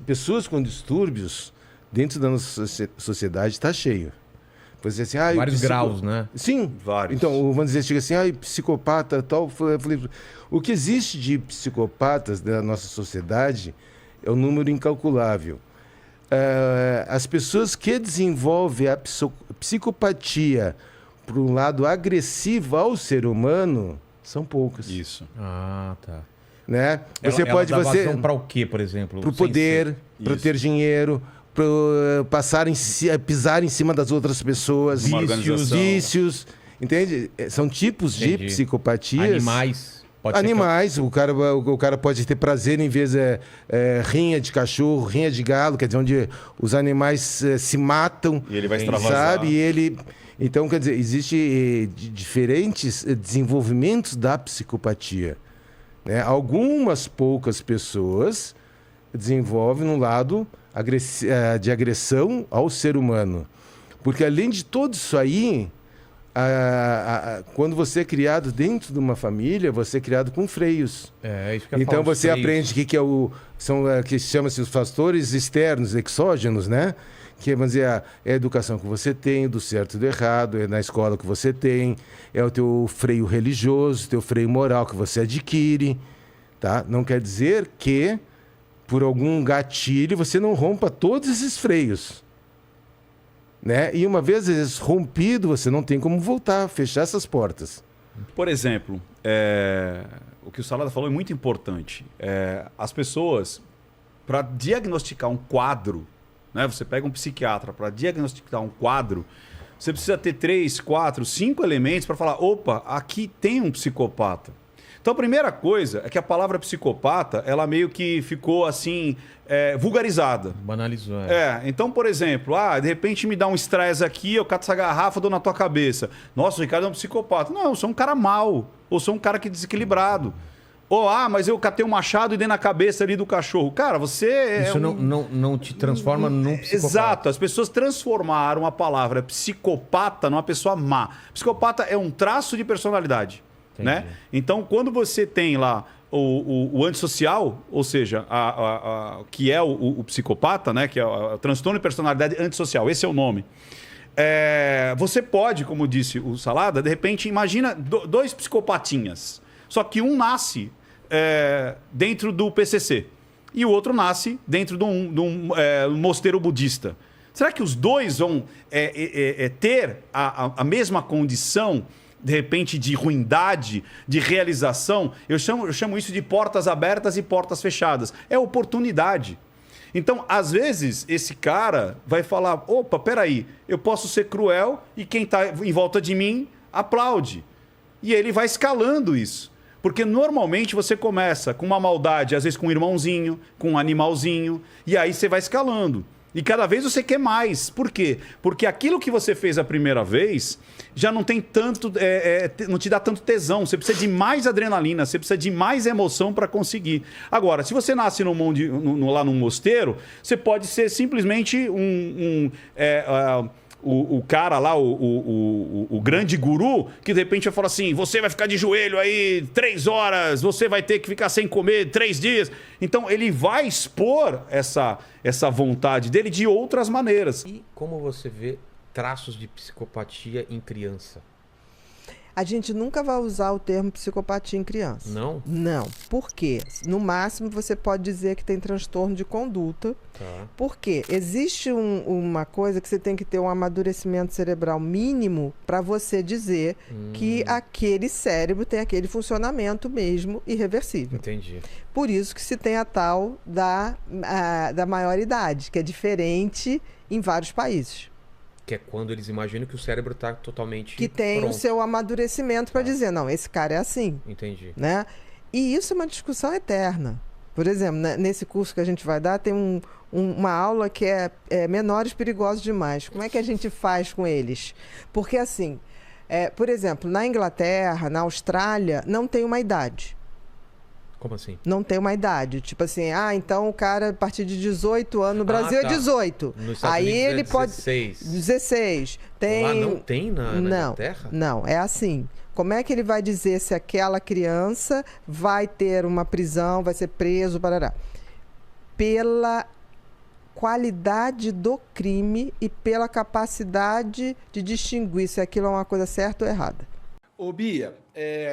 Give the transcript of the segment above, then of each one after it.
pessoas com distúrbios dentro da nossa sociedade está cheio. Você assim, vários graus, né? Sim, vários. Então, vamos dizer, chega assim, psicopata, tal. Eu falei, o que existe de psicopatas na nossa sociedade é um número incalculável. As pessoas que desenvolvem a psicopatia para um lado agressivo ao ser humano são poucas. Isso. Ah, tá. Né? Você pode vazão para o quê, por exemplo? Para o poder, para ter dinheiro, para pisar em cima das outras pessoas, vícios, entende? São tipos de psicopatias. Animais. O cara pode ter prazer em vez de rinha de cachorro, rinha de galo, quer dizer, onde os animais se matam. E ele vai extravasar. Sabe? Então, quer dizer, existe diferentes desenvolvimentos da psicopatia. Né? Algumas poucas pessoas desenvolvem um lado de agressão ao ser humano. Porque, além de tudo isso aí, quando você é criado dentro de uma família, você é criado com freios. Isso que eu então falo, você aprende que chama-se os fatores externos, exógenos, né? Que vamos dizer, é a educação que você tem, do certo e do errado, é na escola que você tem, é o teu freio religioso, teu freio moral que você adquire, tá? Não quer dizer que por algum gatilho você não rompa todos esses freios. Né? E uma vez rompido, você não tem como voltar, fechar essas portas. Por exemplo, o que o Salada falou é muito importante. As pessoas, para diagnosticar um quadro, né? Você pega um psiquiatra para diagnosticar um quadro, você precisa ter 3, 4, 5 elementos para falar, opa, aqui tem um psicopata. Então a primeira coisa é que a palavra psicopata, ela meio que ficou assim, vulgarizada. Banalizou. Então, por exemplo, de repente me dá um estresse aqui, eu cato essa garrafa, dou na tua cabeça. Nossa, o Ricardo é um psicopata. Não, eu sou um cara mau, ou sou um cara que desequilibrado. Ou, mas eu catei um machado e dei na cabeça ali do cachorro. Cara, você Isso não te transforma num psicopata. Exato. As pessoas transformaram a palavra psicopata numa pessoa má. Psicopata é um traço de personalidade. Né? Então, quando você tem lá o antissocial, ou seja, que é o psicopata, né? Que é o transtorno de personalidade antissocial, esse é o nome. Você pode, como disse o Salada, de repente, imagina 2 psicopatinhas. Só que um nasce dentro do PCC e o outro nasce dentro de um mosteiro budista. Será que os dois vão ter a mesma condição, de repente, de ruindade, de realização? Eu chamo isso de portas abertas e portas fechadas. É oportunidade. Então, às vezes, esse cara vai falar, opa, peraí, eu posso ser cruel e quem está em volta de mim aplaude. E ele vai escalando isso. Porque normalmente você começa com uma maldade, às vezes com um irmãozinho, com um animalzinho, e aí você vai escalando. E cada vez você quer mais. Por quê? Porque aquilo que você fez a primeira vez já não tem tanto, não te dá tanto tesão. Você precisa de mais adrenalina, você precisa de mais emoção para conseguir. Agora, se você nasce lá num mosteiro, você pode ser simplesmente o cara lá, o grande guru, que de repente vai falar assim, você vai ficar de joelho aí 3 horas, você vai ter que ficar sem comer 3 dias. Então ele vai expor essa vontade dele de outras maneiras. E como você vê traços de psicopatia em criança? A gente nunca vai usar o termo psicopatia em criança. Não? Não. Por quê? No máximo, você pode dizer que tem transtorno de conduta. Tá. Porque existe uma coisa que você tem que ter um amadurecimento cerebral mínimo para você dizer que aquele cérebro tem aquele funcionamento mesmo irreversível. Entendi. Por isso que se tem a tal da maioridade, que é diferente em vários países. Que é quando eles imaginam que o cérebro está totalmente que tem pronto. O seu amadurecimento para dizer, não, esse cara é assim. Entendi. Né? E isso é uma discussão eterna. Por exemplo, nesse curso que a gente vai dar, tem uma aula que é menores perigosos demais. Como é que a gente faz com eles? Porque assim, por exemplo, na Inglaterra, na Austrália, não tem uma idade. Como assim? Não tem uma idade. Tipo assim, então o cara a partir de 18 anos, no Brasil é 18. Nos Estados Aí Unidos ele é pode 16. Tem... Lá não tem na Inglaterra? Não, é assim. Como é que ele vai dizer se aquela criança vai ter uma prisão, vai ser preso, parará? Pela qualidade do crime e pela capacidade de distinguir se aquilo é uma coisa certa ou errada. Ô, Bia,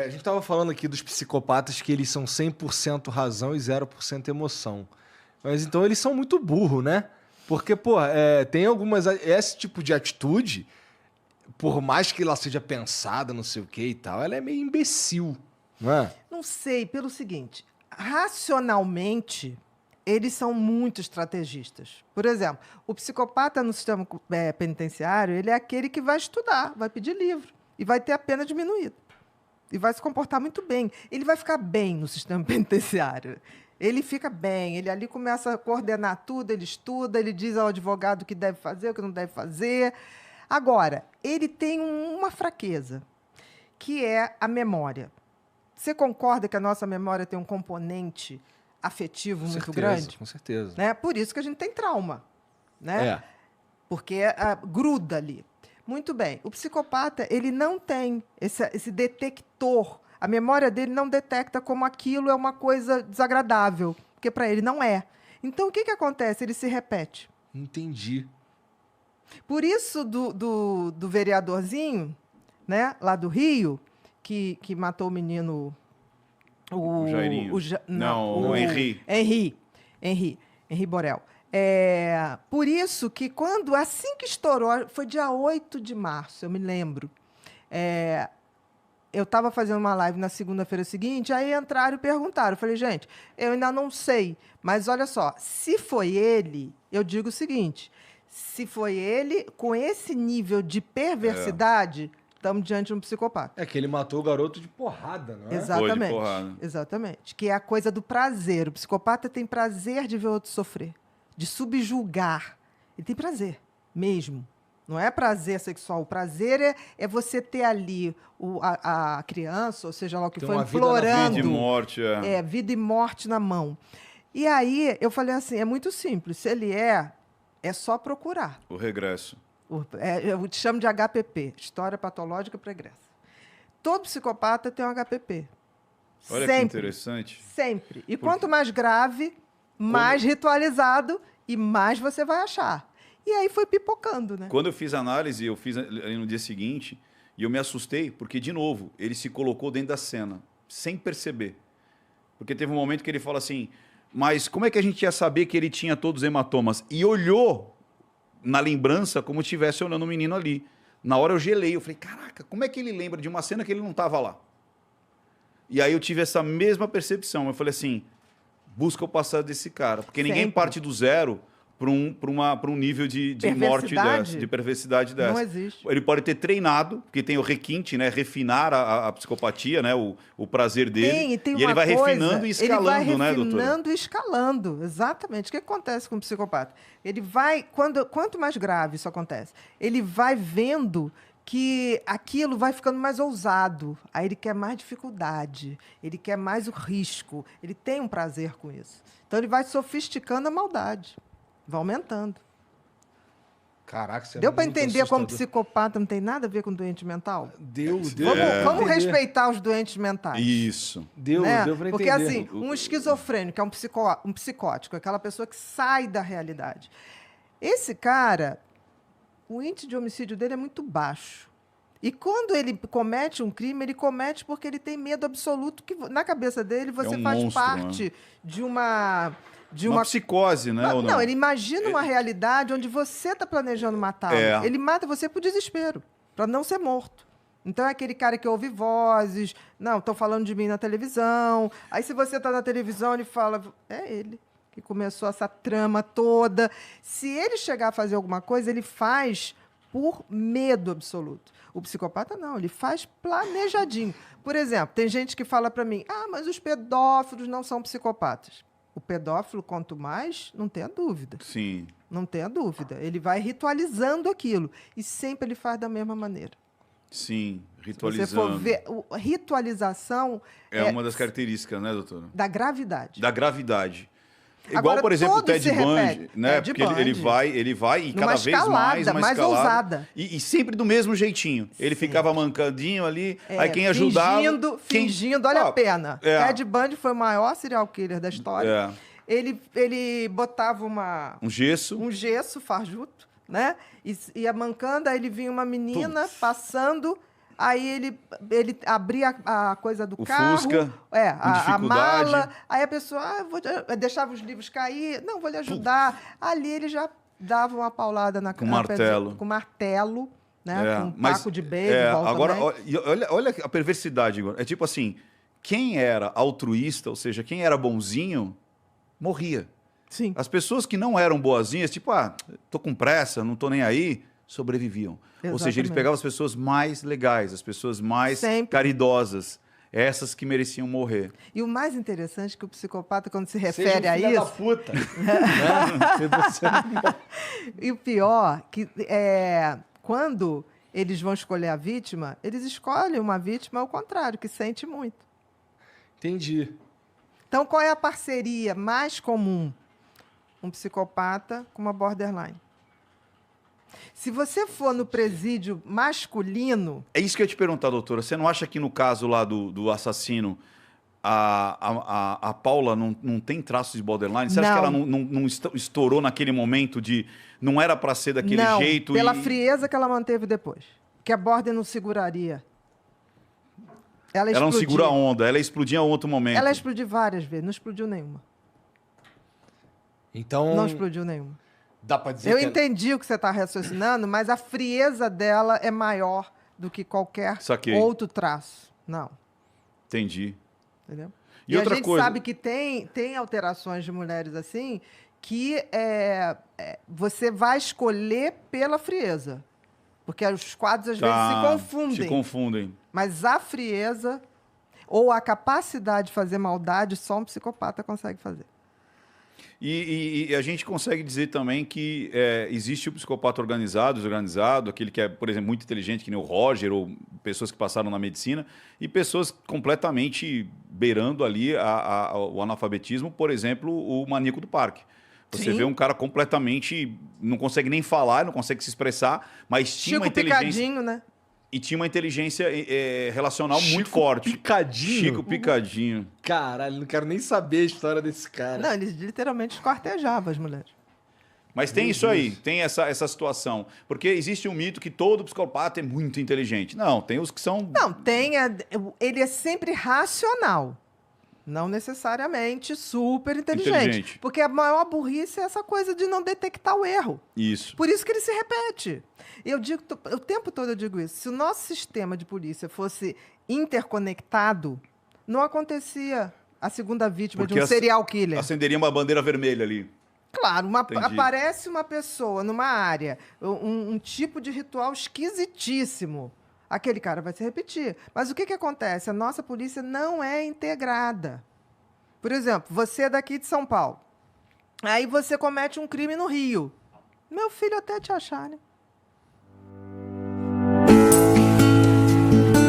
a gente tava falando aqui dos psicopatas que eles são 100% razão e 0% emoção. Mas então eles são muito burros, né? Porque, pô, tem algumas... Esse tipo de atitude, por mais que ela seja pensada, não sei o que e tal, ela é meio imbecil, não é? Não sei, pelo seguinte, racionalmente, eles são muito estrategistas. Por exemplo, o psicopata no sistema penitenciário, ele é aquele que vai estudar, vai pedir livro e vai ter a pena diminuída. E vai se comportar muito bem. Ele vai ficar bem no sistema penitenciário. Ele fica bem, ele ali começa a coordenar tudo, ele estuda, ele diz ao advogado o que deve fazer, o que não deve fazer. Agora, ele tem uma fraqueza, que é a memória. Você concorda que a nossa memória tem um componente afetivo muito grande? Com certeza. Né? Por isso que a gente tem trauma. Né? Porque gruda ali. Muito bem. O psicopata, ele não tem esse detector. A memória dele não detecta como aquilo é uma coisa desagradável, porque para ele não é. Então, o que acontece? Ele se repete. Entendi. Por isso, do vereadorzinho, né, lá do Rio, que matou o menino... O Jairinho. O Henri Borel. Por isso que assim que estourou, foi dia 8 de março, eu me lembro, eu estava fazendo uma live na segunda-feira seguinte, aí entraram e perguntaram. Eu falei, gente, eu ainda não sei, mas olha só, se foi ele, eu digo o seguinte, se foi ele, com esse nível de perversidade, estamos diante de um psicopata. É que ele matou o garoto de porrada, não é? Exatamente. Foi de porrada. Exatamente. Que é a coisa do prazer. O psicopata tem prazer de ver o outro sofrer, de subjugar. Ele tem prazer, mesmo. Não é prazer sexual. O prazer é você ter ali a criança, ou seja lá o que tem foi, uma implorando. Vida e morte. Vida e morte na mão. E aí, eu falei assim, é muito simples. Se ele é só procurar. O regresso. Eu te chamo de HPP, História Patológica Pregressa. Todo psicopata tem um HPP. Olha sempre, que interessante. Sempre. E quanto mais grave, mais ritualizado e mais você vai achar. E aí foi pipocando, né? Quando eu fiz a análise, eu fiz ali no dia seguinte, e eu me assustei, porque, de novo, ele se colocou dentro da cena, sem perceber. Porque teve um momento que ele fala assim, mas como é que a gente ia saber que ele tinha todos os hematomas? E olhou na lembrança como se estivesse olhando o menino ali. Na hora eu gelei, eu falei, caraca, como é que ele lembra de uma cena que ele não estava lá? E aí eu tive essa mesma percepção. Eu falei assim, busca o passado desse cara. Porque ninguém parte do zero para um nível de morte dessa, de perversidade dessa. Não existe. Ele pode ter treinado, porque tem o requinte, né? Refinar a psicopatia, né? O prazer dele. Tem e ele vai refinando e escalando, né, doutor? Refinando e escalando, exatamente. O que acontece com o psicopata? Ele vai, quanto mais grave isso acontece, ele vai vendo que aquilo vai ficando mais ousado. Aí ele quer mais dificuldade, ele quer mais o risco, ele tem um prazer com isso. Então ele vai sofisticando a maldade. Vai aumentando. Caraca, você Deu para entender como psicopata não tem nada a ver com doente mental? Deu. Vamos respeitar os doentes mentais. Isso. Deu para entender. Porque assim, um esquizofrênico é um psicótico, aquela pessoa que sai da realidade. Esse cara, o índice de homicídio dele é muito baixo. E quando ele comete um crime, ele comete porque ele tem medo absoluto que na cabeça dele você faz monstro, parte de uma psicose, né? Não, ele imagina uma realidade onde você está planejando matá-lo. Ele mata você por desespero, para não ser morto. Então é aquele cara que ouve vozes, não, estão falando de mim na televisão. Aí se você está na televisão, ele fala, é ele que começou essa trama toda. Se ele chegar a fazer alguma coisa, ele faz por medo absoluto. O psicopata não, ele faz planejadinho. Por exemplo, tem gente que fala para mim, mas os pedófilos não são psicopatas. O pedófilo, quanto mais, não tenha dúvida. Sim. Não tenha dúvida. Ele vai ritualizando aquilo. E sempre ele faz da mesma maneira. Sim, ritualizando. Se você for ver, ritualização é uma das características, né, doutora? Da gravidade. Da gravidade. Igual, Agora, por exemplo, o Ted Bundy, né? Ted Porque ele vai e cada vez mais uma mais escalada. ousada. E sempre do mesmo jeitinho. Ele ficava mancadinho ali, aí quem ajudava... Fingindo, olha a pena. Ted Bundy foi o maior serial killer da história. ele botava Um gesso. um gesso fajuto, né? E ia mancando, aí ele vinha uma menina passando, aí ele abria a coisa do O carro. Fusca, a dificuldade. mala. Aí a pessoa, deixava os livros cair. Não, vou lhe ajudar. Ali ele já dava uma paulada na Com martelo. Com martelo, né? Com um mas, taco de beisebol agora, também. olha a perversidade, Igor. É tipo assim, quem era altruísta, ou seja, quem era bonzinho, morria. Sim. As pessoas que não eram boazinhas, tipo, tô com pressa, não tô nem aí, sobreviviam. Ou seja, eles Exatamente. pegavam as pessoas mais legais, as pessoas mais Sempre. caridosas, essas que mereciam morrer. E o mais interessante é que o psicopata, quando se Seja refere um a filho da isso... puta. E o pior, que quando eles vão escolher a vítima, eles escolhem uma vítima ao contrário, que sente muito. Entendi. Então, qual é a parceria mais comum? Um psicopata com uma borderline. Se você for no presídio masculino... É isso que eu ia te perguntar, doutora. Você não acha que no caso lá do assassino, a Paula não tem traços de borderline? Você acha que ela não estourou naquele momento de... Não era para ser daquele não, jeito? Pela frieza que ela manteve depois. Que a border não seguraria. Ela não explodia. segura a onda, ela explodia em outro momento. Ela explodiu várias vezes, não explodiu nenhuma. Então, Não explodiu nenhuma. dá pra dizer Eu que entendi o que você está raciocinando, mas a frieza dela é maior do que qualquer Saquei. outro traço. Não. Entendi. Entendeu? E E outra a gente coisa- sabe que tem alterações de mulheres assim que você vai escolher pela frieza. Porque os quadros às vezes se confundem. Se confundem. Mas a frieza ou a capacidade de fazer maldade só um psicopata consegue fazer. E a gente consegue dizer também que existe o psicopata desorganizado, aquele que é, por exemplo, muito inteligente, que nem o Roger, ou pessoas que passaram na medicina, e pessoas completamente beirando ali o analfabetismo, por exemplo, o maníaco do parque. Você Sim. vê um cara completamente... Não consegue nem falar, não consegue se expressar, mas tinha uma Chico inteligência... Picadinho, né? E tinha uma inteligência relacional muito Chico forte. Picadinho? Chico Picadinho. Caralho, não quero nem saber a história desse cara. Não, ele literalmente esquartejava as mulheres. Mas tem isso aí, tem essa situação. Porque existe um mito que todo psicopata é muito inteligente. Não, tem os que são... Não, ele é sempre racional. Não necessariamente super inteligente. Porque a maior burrice é essa coisa de não detectar o erro. Isso. Por isso que ele se repete. Eu digo, o tempo todo eu digo isso. Se o nosso sistema de polícia fosse interconectado, não acontecia a segunda vítima de um serial killer. Acenderia uma bandeira vermelha ali. Claro, Entendi. aparece uma pessoa numa área, um tipo de ritual esquisitíssimo. Aquele cara vai se repetir. Mas o que acontece? A nossa polícia não é integrada. Por exemplo, você é daqui de São Paulo. Aí você comete um crime no Rio. Meu filho até te achar, né?